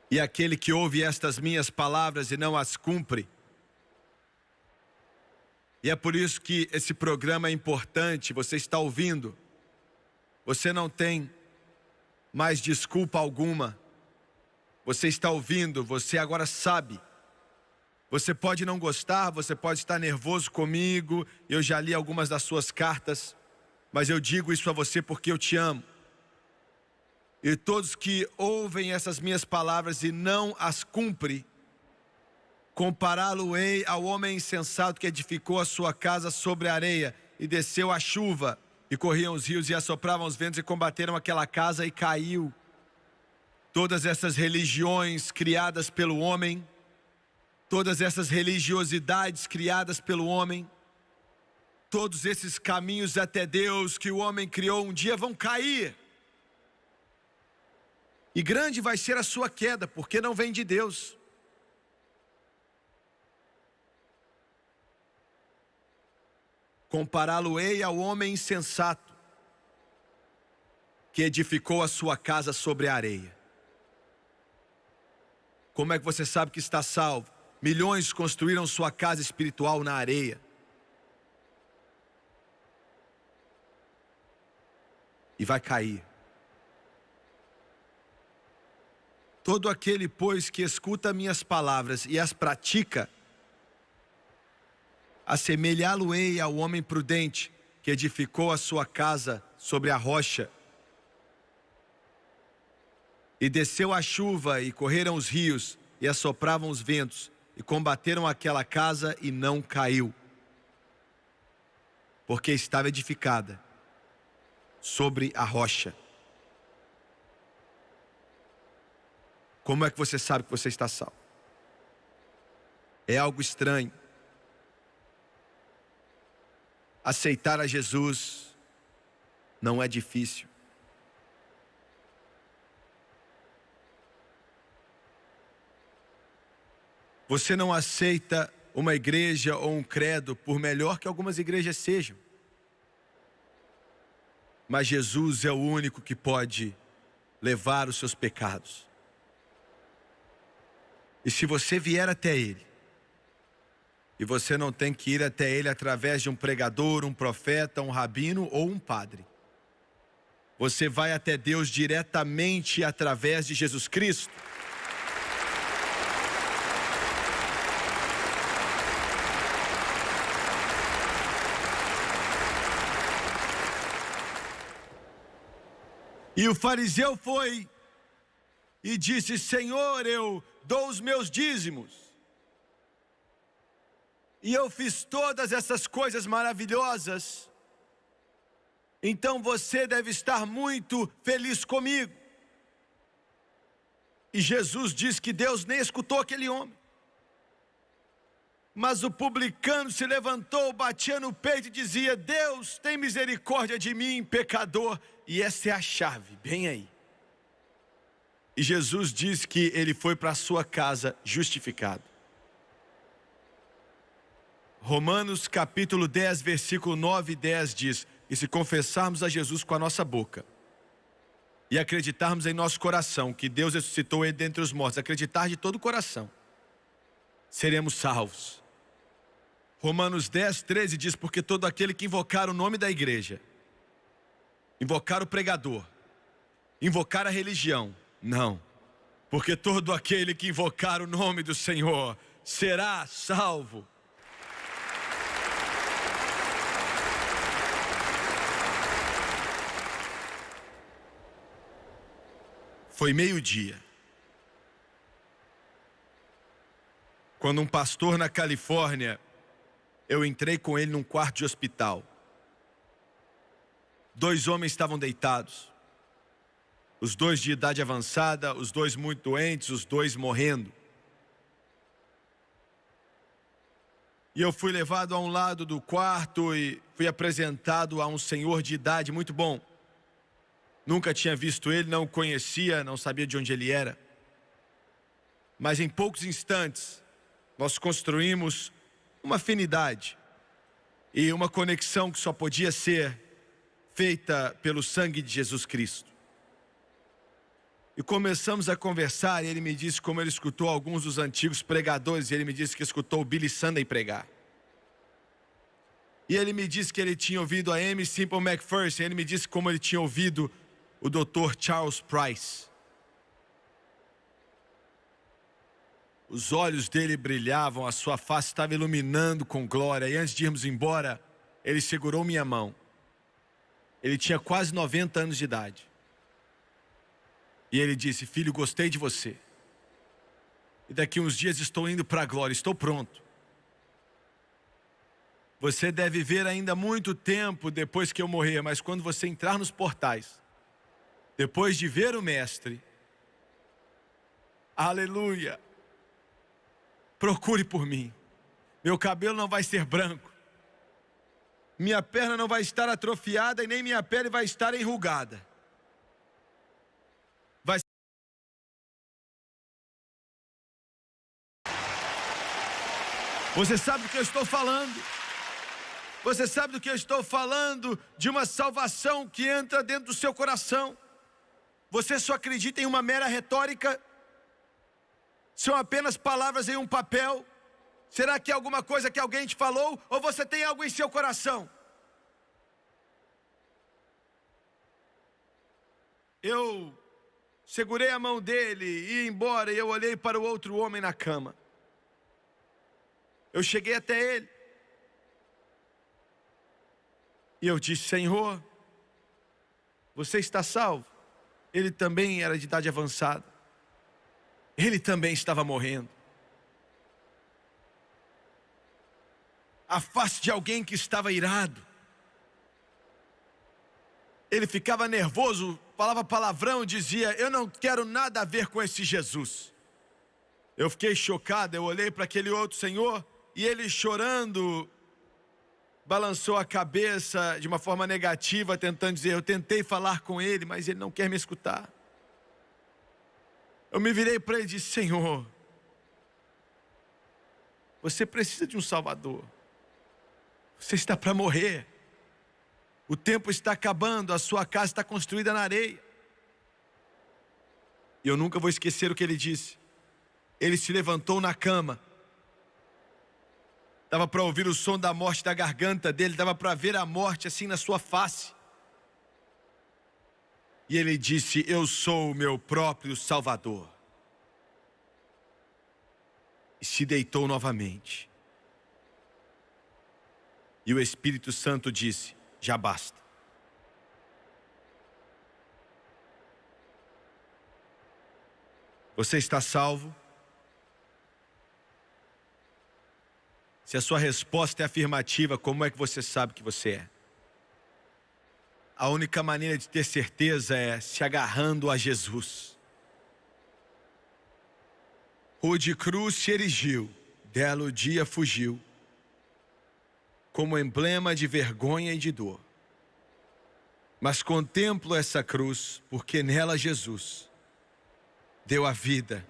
e aquele que ouve estas minhas palavras e não as cumpre. E é por isso que esse programa é importante. Você está ouvindo, você não tem mais desculpa alguma. Você está ouvindo, você agora sabe. Você pode não gostar, você pode estar nervoso comigo. Eu já li algumas das suas cartas, mas eu digo isso a você porque eu te amo. E todos que ouvem essas minhas palavras e não as cumprem, compará-lo-ei ao homem insensato que edificou a sua casa sobre a areia, e desceu a chuva, e corriam os rios, e assopravam os ventos, e combateram aquela casa, e caiu. Todas essas religiões criadas pelo homem, todas essas religiosidades criadas pelo homem, todos esses caminhos até Deus que o homem criou, um dia vão cair. E grande vai ser a sua queda, porque não vem de Deus. Compará-lo-ei ao homem insensato que edificou a sua casa sobre a areia. Como é que você sabe que está salvo? Milhões construíram sua casa espiritual na areia. E vai cair. Todo aquele, pois, que escuta minhas palavras e as pratica, assemelhá-lo-ei ao homem prudente que edificou a sua casa sobre a rocha. E desceu a chuva, e correram os rios, e assopravam os ventos, e combateram aquela casa, e não caiu, porque estava edificada sobre a rocha. Como é que você sabe que você está salvo? É algo estranho. Aceitar a Jesus não é difícil. Você não aceita uma igreja ou um credo, por melhor que algumas igrejas sejam. Mas Jesus é o único que pode levar os seus pecados. E se você vier até Ele, e você não tem que ir até Ele através de um pregador, um profeta, um rabino ou um padre. Você vai até Deus diretamente através de Jesus Cristo. E o fariseu foi e disse: Senhor, eu dou os meus dízimos. E eu fiz todas essas coisas maravilhosas. Então você deve estar muito feliz comigo. E Jesus diz que Deus nem escutou aquele homem. Mas o publicano se levantou, batia no peito e dizia: Deus, tem misericórdia de mim, pecador. E essa é a chave, bem aí. E Jesus diz que ele foi para a sua casa justificado. Romanos capítulo 10, versículo 9 e 10 diz: e se confessarmos a Jesus com a nossa boca e acreditarmos em nosso coração que Deus ressuscitou ele dentre os mortos, acreditar de todo o coração, seremos salvos. Romanos 10, 13 diz: porque todo aquele que invocar o nome da igreja, invocar o pregador, invocar a religião, não, porque todo aquele que invocar o nome do Senhor será salvo. Foi meio-dia, quando um pastor na Califórnia, eu entrei com ele num quarto de hospital. 2 homens estavam deitados, os 2 de idade avançada, os 2 muito doentes, os 2 morrendo. E eu fui levado a um lado do quarto e fui apresentado a um senhor de idade muito bom. Nunca tinha visto ele, não o conhecia, não sabia de onde ele era. Mas em poucos instantes, nós construímos uma afinidade e uma conexão que só podia ser feita pelo sangue de Jesus Cristo. E começamos a conversar e ele me disse como ele escutou alguns dos antigos pregadores, e ele me disse que escutou o Billy Sunday pregar. E ele me disse que ele tinha ouvido a Aimee Semple McPherson, e ele me disse como ele tinha ouvido o Dr. Charles Price. Os olhos dele brilhavam, a sua face estava iluminando com glória, e antes de irmos embora, ele segurou minha mão. Ele tinha quase 90 anos de idade. E ele disse: filho, gostei de você. E daqui uns dias estou indo para a glória, estou pronto. Você deve ver ainda muito tempo depois que eu morrer, mas quando você entrar nos portais, depois de ver o mestre, aleluia, procure por mim. Meu cabelo não vai ser branco, minha perna não vai estar atrofiada e nem minha pele vai estar enrugada. Você sabe do que eu estou falando? Você sabe do que eu estou falando? De uma salvação que entra dentro do seu coração. Você só acredita em uma mera retórica? São apenas palavras em um papel? Será que é alguma coisa que alguém te falou? Ou você tem algo em seu coração? Eu segurei a mão dele e ia embora, e eu olhei para o outro homem na cama. Eu cheguei até ele. E eu disse: Senhor, você está salvo? Ele também era de idade avançada. Ele também estava morrendo. A face de alguém que estava irado. Ele ficava nervoso, falava palavrão, dizia: eu não quero nada a ver com esse Jesus. Eu fiquei chocado, eu olhei para aquele outro senhor e ele chorando, balançou a cabeça de uma forma negativa, tentando dizer: eu tentei falar com ele, mas ele não quer me escutar. Eu me virei para ele e disse: Senhor, você precisa de um Salvador. Você está para morrer. O tempo está acabando, a sua casa está construída na areia. E eu nunca vou esquecer o que ele disse. Ele se levantou na cama. Dava para ouvir o som da morte da garganta dele, dava para ver a morte assim na sua face. E ele disse: eu sou o meu próprio Salvador. E se deitou novamente. E o Espírito Santo disse: já basta. Você está salvo? Se a sua resposta é afirmativa, como é que você sabe que você é? A única maneira de ter certeza é se agarrando a Jesus. Rude cruz se erigiu, dela o dia fugiu, como emblema de vergonha e de dor. Mas contemplo essa cruz, porque nela Jesus deu a vida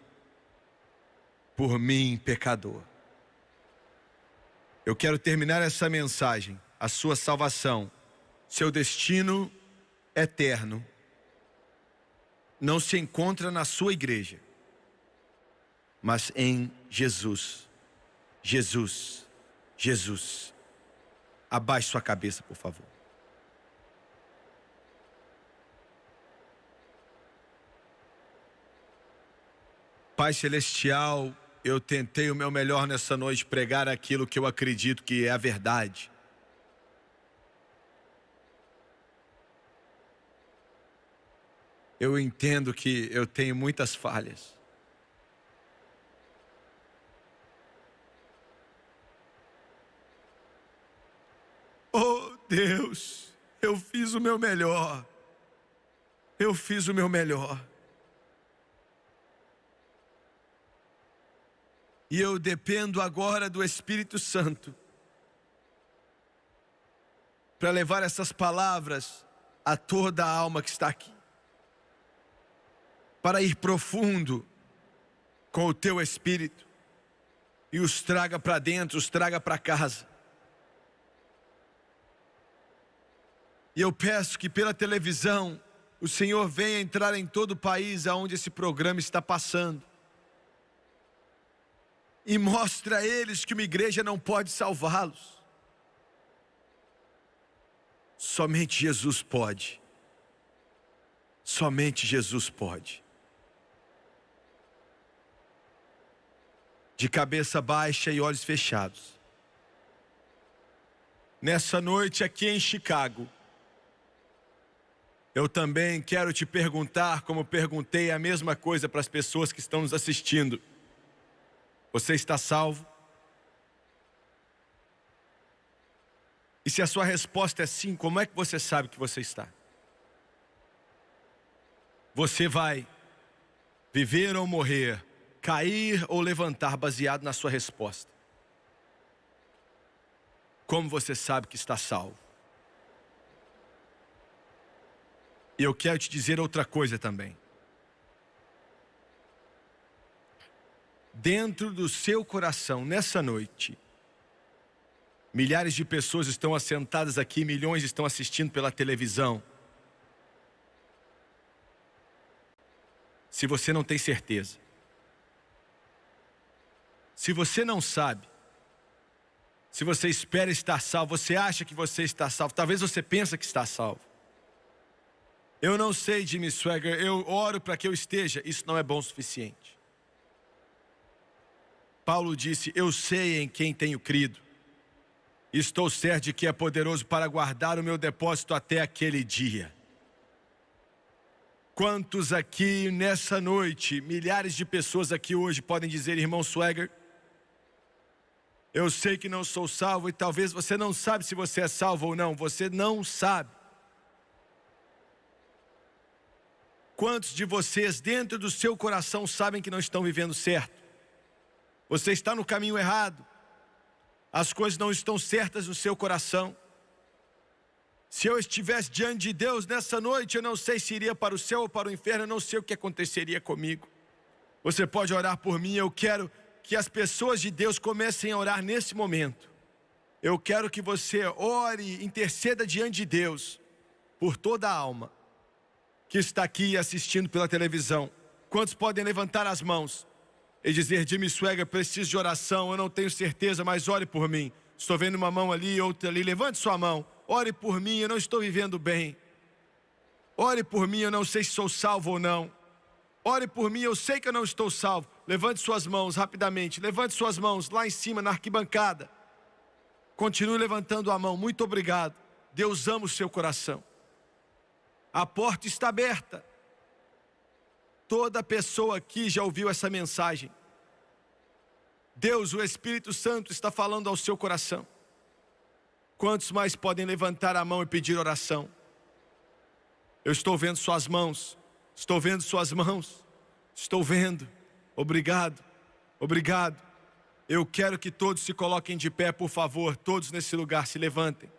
por mim, pecador. Eu quero terminar essa mensagem. A sua salvação, seu destino eterno, não se encontra na sua igreja, mas em Jesus. Jesus, Jesus. Abaixe sua cabeça, por favor. Pai Celestial, eu tentei o meu melhor nessa noite pregar aquilo que eu acredito que é a verdade. Eu entendo que eu tenho muitas falhas. Oh Deus, eu fiz o meu melhor. Eu fiz o meu melhor. E eu dependo agora do Espírito Santo para levar essas palavras a toda a alma que está aqui. Para ir profundo com o teu Espírito e os traga para dentro, os traga para casa. E eu peço que pela televisão o Senhor venha entrar em todo o país aonde esse programa está passando. E mostre a eles que uma igreja não pode salvá-los. Somente Jesus pode. Somente Jesus pode. De cabeça baixa e olhos fechados. Nessa noite aqui em Chicago, eu também quero te perguntar, como perguntei a mesma coisa para as pessoas que estão nos assistindo. Você está salvo? E se a sua resposta é sim, como é que você sabe que você está? Você vai viver ou morrer, cair ou levantar baseado na sua resposta. Como você sabe que está salvo? E eu quero te dizer outra coisa também. Dentro do seu coração, nessa noite, milhares de pessoas estão assentadas aqui, milhões estão assistindo pela televisão. Se você não tem certeza, se você não sabe, se você espera estar salvo, você acha que você está salvo, talvez você pense que está salvo. Eu não sei, Jimmy Swaggart, eu oro para que eu esteja. Isso não é bom o suficiente. Paulo disse, eu sei em quem tenho crido. Estou certo de que é poderoso para guardar o meu depósito até aquele dia. Quantos aqui nessa noite, milhares de pessoas aqui hoje podem dizer, irmão Swaggart, eu sei que não sou salvo, e talvez você não sabe se você é salvo ou não, você não sabe. Quantos de vocês dentro do seu coração sabem que não estão vivendo certo? Você está no caminho errado. As coisas não estão certas no seu coração. Se eu estivesse diante de Deus nessa noite, eu não sei se iria para o céu ou para o inferno, eu não sei o que aconteceria comigo. Você pode orar por mim, eu quero que as pessoas de Deus comecem a orar nesse momento. Eu quero que você ore, interceda diante de Deus, por toda a alma que está aqui assistindo pela televisão. Quantos podem levantar as mãos e dizer, Jimmy Swaggart, preciso de oração, eu não tenho certeza, mas ore por mim. Estou vendo uma mão ali, outra ali, levante sua mão. Ore por mim, eu não estou vivendo bem. Ore por mim, eu não sei se sou salvo ou não. Ore por mim, eu sei que eu não estou salvo. Levante suas mãos rapidamente, levante suas mãos lá em cima na arquibancada. Continue levantando a mão, muito obrigado. Deus ama o seu coração. A porta está aberta. Toda pessoa aqui já ouviu essa mensagem. Deus, o Espírito Santo está falando ao seu coração. Quantos mais podem levantar a mão e pedir oração? Eu estou vendo suas mãos. Estou vendo suas mãos. Estou vendo. Obrigado. Obrigado. Eu quero que todos se coloquem de pé, por favor. Todos nesse lugar se levantem.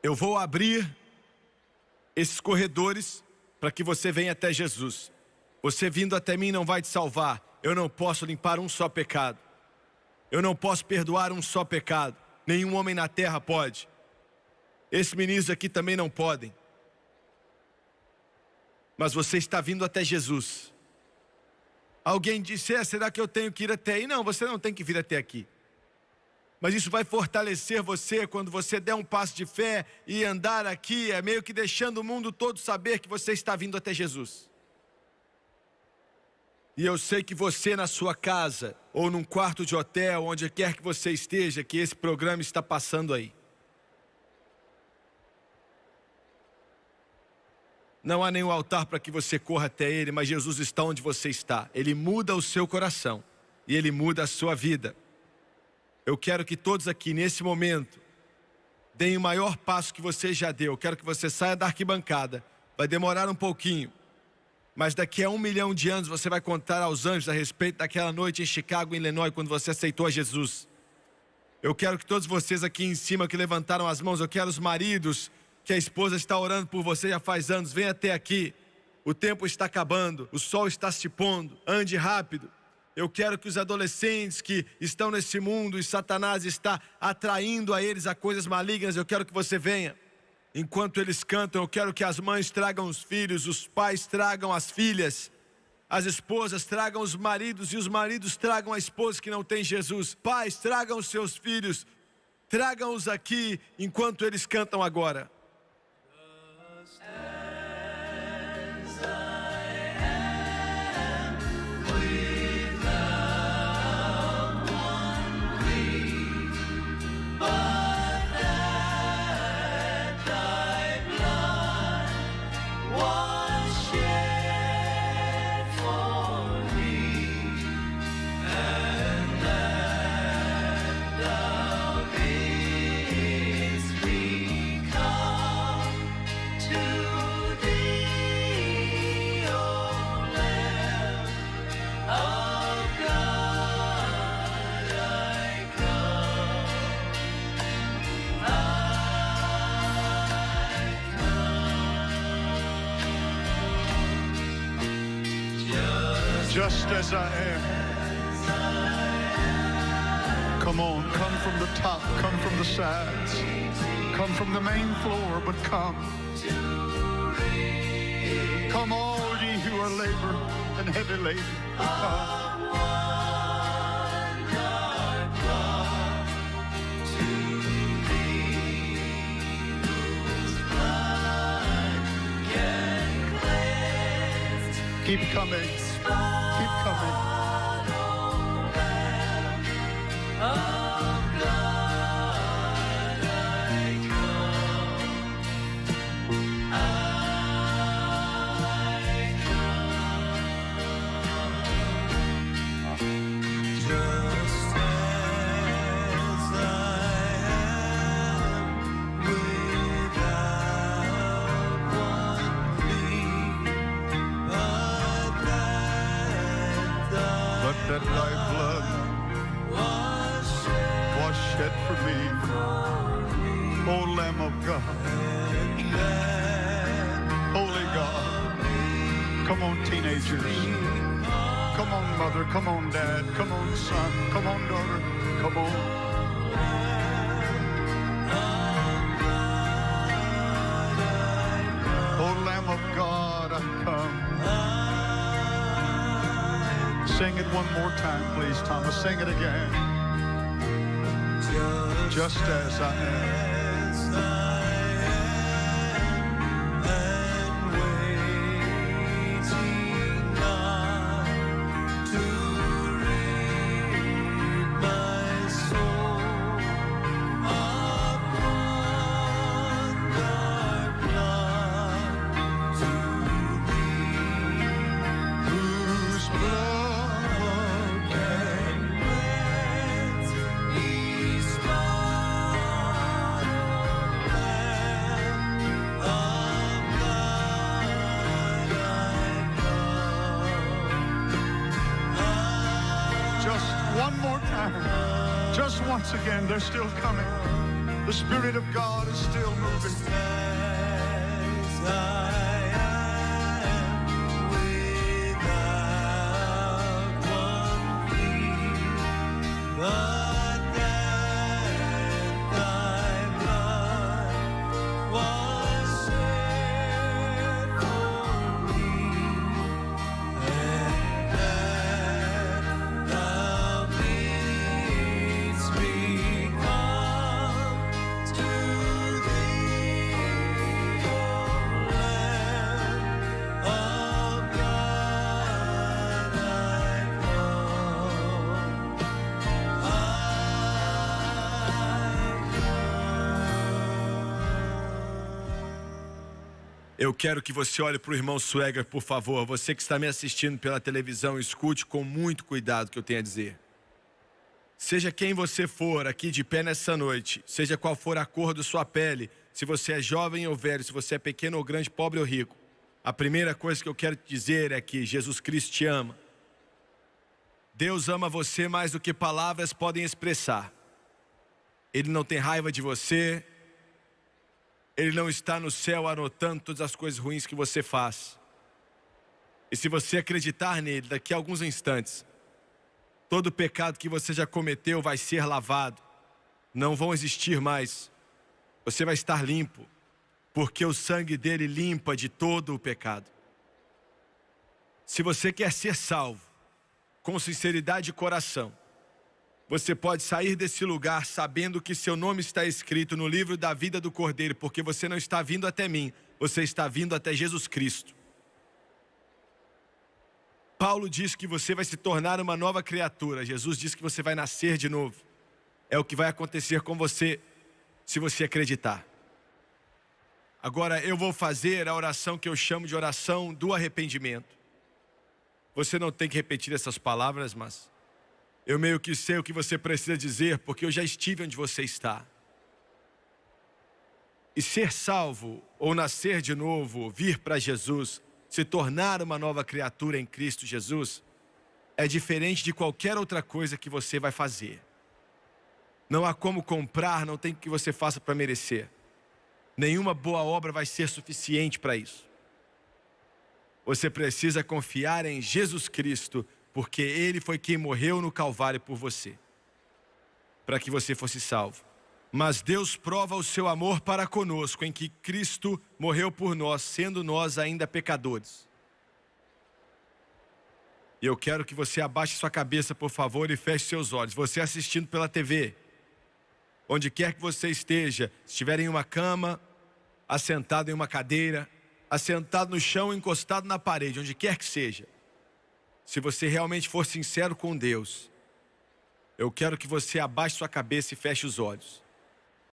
Eu vou abrir esses corredores para que você venha até Jesus. Você vindo até mim não vai te salvar. Eu não posso limpar um só pecado. Eu não posso perdoar um só pecado. Nenhum homem na terra pode. Esses meninos aqui também não podem. Mas você está vindo até Jesus. Alguém disse, será que eu tenho que ir até aí? Não, você não tem que vir até aqui. Mas isso vai fortalecer você quando você der um passo de fé e andar aqui, é meio que deixando o mundo todo saber que você está vindo até Jesus. E eu sei que você na sua casa, ou num quarto de hotel, onde quer que você esteja, que esse programa está passando aí. Não há nenhum altar para que você corra até Ele, mas Jesus está onde você está. Ele muda o seu coração e Ele muda a sua vida. Eu quero que todos aqui, nesse momento, deem o maior passo que você já deu. Eu quero que você saia da arquibancada. Vai demorar um pouquinho. Mas daqui a 1 milhão de anos você vai contar aos anjos a respeito daquela noite em Chicago, em Illinois, quando você aceitou a Jesus. Eu quero que todos vocês aqui em cima que levantaram as mãos, eu quero os maridos, que a esposa está orando por você já faz anos, venha até aqui. O tempo está acabando, o sol está se pondo, ande rápido. Eu quero que os adolescentes que estão nesse mundo e Satanás está atraindo a eles a coisas malignas, eu quero que você venha. Enquanto eles cantam, eu quero que as mães tragam os filhos, os pais tragam as filhas, as esposas tragam os maridos e os maridos tragam a esposa que não tem Jesus. Pais, tragam os seus filhos, tragam-os aqui enquanto eles cantam agora. Just as I am. Come on, come from the top, come from the sides, come from the main floor, but come. Come all ye who are labor and heavy laden, come. Keep coming. Keep coming. That thy blood was shed for me, O Lamb of God, Holy God. Come on, teenagers. Come on, mother. Come on, dad. Come on, son. Come on, daughter. Come on. O Lamb of God, I come. Sing it one more time, please, Thomas. Sing it again. Just as I am. Just once again, they're still coming. The Spirit of God is still moving. Eu quero que você olhe para o irmão Swagger, por favor. Você que está me assistindo pela televisão, escute com muito cuidado o que eu tenho a dizer. Seja quem você for aqui de pé nessa noite, seja qual for a cor da sua pele, se você é jovem ou velho, se você é pequeno ou grande, pobre ou rico, a primeira coisa que eu quero te dizer é que Jesus Cristo te ama. Deus ama você mais do que palavras podem expressar. Ele não tem raiva de você. Ele não está no céu anotando todas as coisas ruins que você faz. E se você acreditar nele, daqui a alguns instantes, todo pecado que você já cometeu vai ser lavado. Não vão existir mais. Você vai estar limpo, porque o sangue dele limpa de todo o pecado. Se você quer ser salvo, com sinceridade de coração, você pode sair desse lugar sabendo que seu nome está escrito no livro da vida do Cordeiro, porque você não está vindo até mim, você está vindo até Jesus Cristo. Paulo diz que você vai se tornar uma nova criatura. Jesus diz que você vai nascer de novo. É o que vai acontecer com você, se você acreditar. Agora eu vou fazer a oração que eu chamo de oração do arrependimento. Você não tem que repetir essas palavras, mas eu meio que sei o que você precisa dizer, porque eu já estive onde você está. E ser salvo, ou nascer de novo, vir para Jesus, se tornar uma nova criatura em Cristo Jesus, é diferente de qualquer outra coisa que você vai fazer. Não há como comprar, não tem o que você faça para merecer. Nenhuma boa obra vai ser suficiente para isso. Você precisa confiar em Jesus Cristo, porque Ele foi quem morreu no Calvário por você, para que você fosse salvo. Mas Deus prova o seu amor para conosco, em que Cristo morreu por nós, sendo nós ainda pecadores. E eu quero que você abaixe sua cabeça, por favor, e feche seus olhos. Você assistindo pela TV, onde quer que você esteja, se estiver em uma cama, assentado em uma cadeira, assentado no chão, encostado na parede, onde quer que seja. Se você realmente for sincero com Deus, eu quero que você abaixe sua cabeça e feche os olhos.